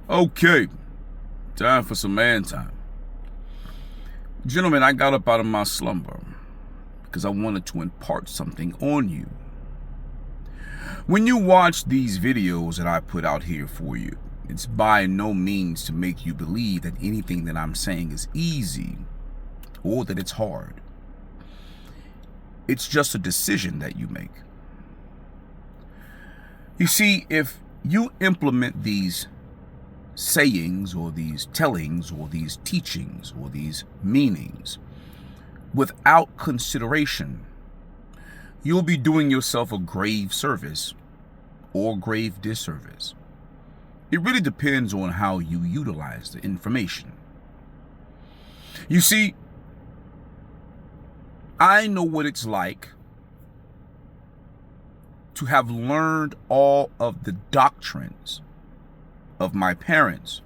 Okay, time for some man time. Gentlemen, I got up out of my slumber because I wanted to impart something on you. When you watch these videos that I put out here for you, it's by no means to make you believe that anything that I'm saying is easy or that it's hard. It's just a decision that you make. You see, if you implement these sayings or these tellings or these teachings or these meanings without consideration, you'll be doing yourself a grave service or grave disservice. It really depends on how you utilize the information. You see, I know what it's like to have learned all of the doctrines of my parents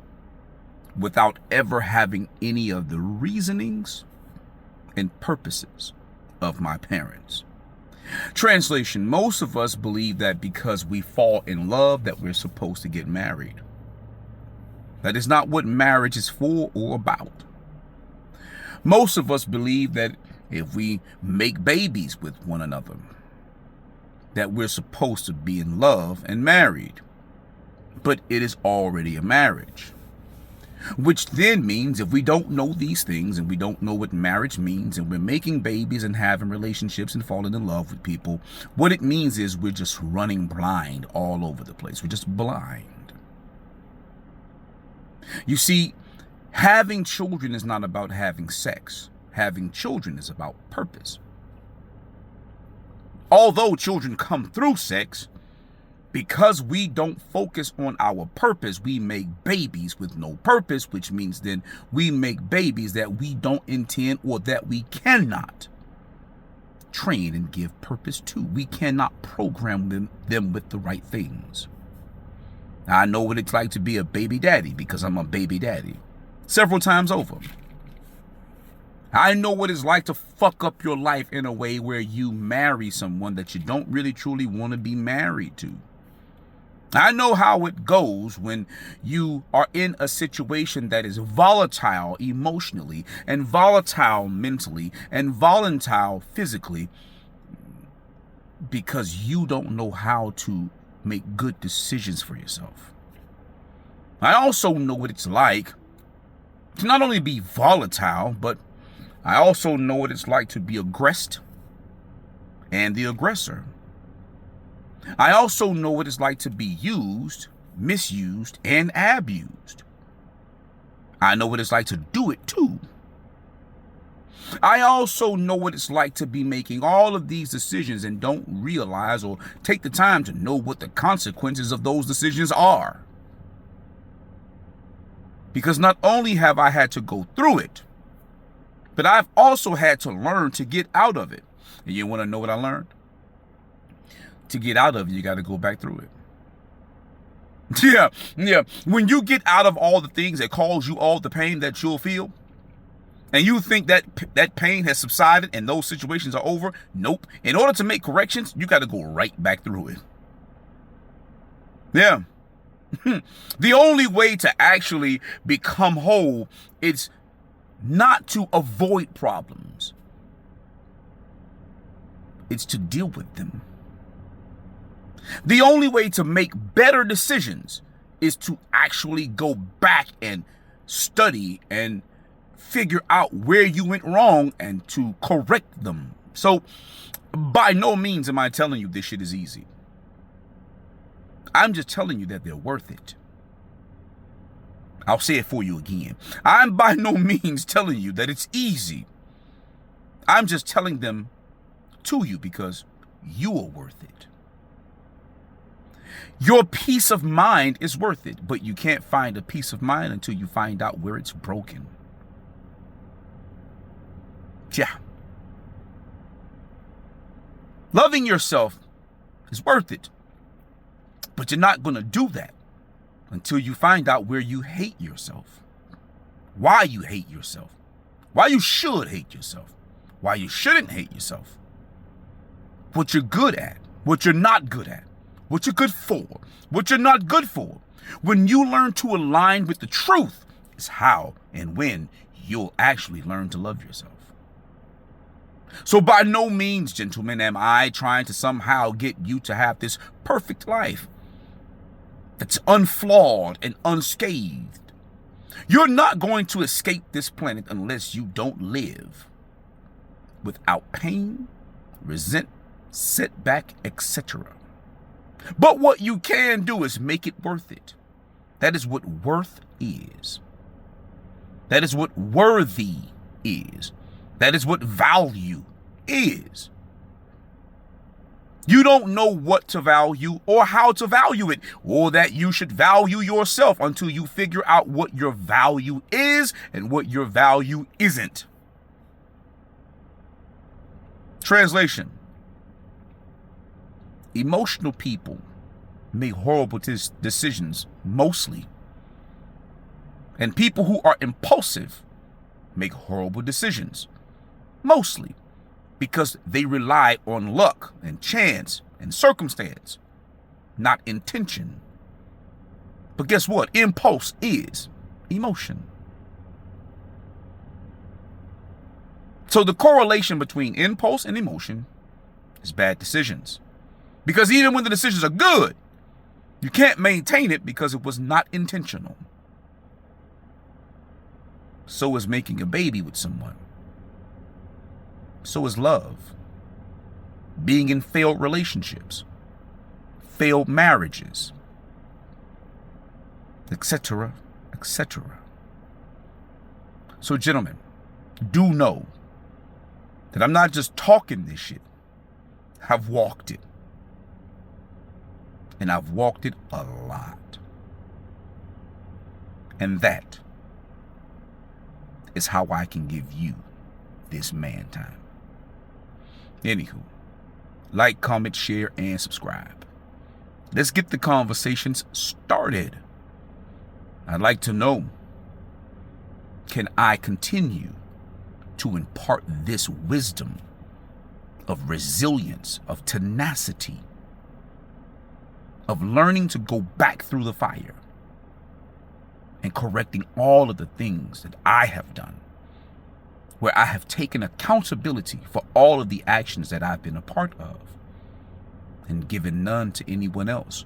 without ever having any of the reasonings and purposes of my parents. Translation, most of us believe that because we fall in love that we're supposed to get married. That is not what marriage is for or about. Most of us believe that if we make babies with one another, that we're supposed to be in love and married. But it is already a marriage. Which then means if we don't know these things and we don't know what marriage means and we're making babies and having relationships and falling in love with people, what it means is we're just running blind all over the place. We're just blind. You see, having children is not about having sex. Having children is about purpose. Although children come through sex, because we don't focus on our purpose, we make babies with no purpose, which means then we make babies that we don't intend or that we cannot train and give purpose to. We cannot program them with the right things. Now, I know what it's like to be a baby daddy because I'm a baby daddy several times over. I know what it's like to fuck up your life in a way where you marry someone that you don't really truly want to be married to. I know how it goes when you are in a situation that is volatile emotionally and volatile mentally and volatile physically because you don't know how to make good decisions for yourself. I also know what it's like to not only be volatile, but I also know what it's like to be aggressed and the aggressor. I also know what it's like to be used, misused, and abused. I know what it's like to do it too. I also know what it's like to be making all of these decisions and don't realize or take the time to know what the consequences of those decisions are. Because not only have I had to go through it, but I've also had to learn to get out of it. And you want to know what I learned? To get out of it, you got to go back through it. Yeah. When you get out of all the things that cause you all the pain that you'll feel, and you think that that pain has subsided and those situations are over, nope. In order to make corrections, you got to go right back through it. Yeah. The only way to actually become whole is not to avoid problems. It's to deal with them. The only way to make better decisions is to actually go back and study and figure out where you went wrong and to correct them. So by no means am I telling you this shit is easy. I'm just telling you that they're worth it. I'll say it for you again. I'm by no means telling you that it's easy. I'm just telling them to you because you are worth it. Your peace of mind is worth it, but you can't find a peace of mind until you find out where it's broken. Yeah. Loving yourself is worth it, but you're not going to do that until you find out where you hate yourself, why you hate yourself, why you should hate yourself, why you shouldn't hate yourself, what you're good at, what you're not good at, what you're good for, what you're not good for, When you learn to align with the truth is how and when you'll actually learn to love yourself. So by no means, gentlemen, am I trying to somehow get you to have this perfect life that's unflawed and unscathed. You're not going to escape this planet unless you don't live without pain, resent, setback, etc. But what you can do is make it worth it. That is what worth is. That is what worthy is. That is what value is. You don't know what to value or how to value it, or that you should value yourself until you figure out what your value is and what your value isn't. Translation: emotional people make horrible decisions mostly, and people who are impulsive make horrible decisions mostly, because they rely on luck and chance and circumstance, not intention. But guess what? Impulse is emotion. So the correlation between impulse and emotion is bad decisions. Because even when the decisions are good, you can't maintain it because it was not intentional. So is making a baby with someone. So is love. Being in failed relationships, failed marriages, etc., etc. So, gentlemen, do know that I'm not just talking this shit. I've walked it. And I've walked it a lot. And that is how I can give you this man time. Anywho, like, comment, share, and subscribe. Let's get the conversations started. I'd like to know, can I continue to impart this wisdom of resilience, of tenacity, of learning to go back through the fire and correcting all of the things that I have done, where I have taken accountability for all of the actions that I've been a part of and given none to anyone else,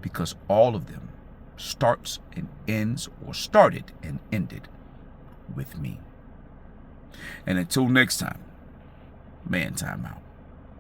because all of them starts and ends, or started and ended, with me. And until next time, man time out.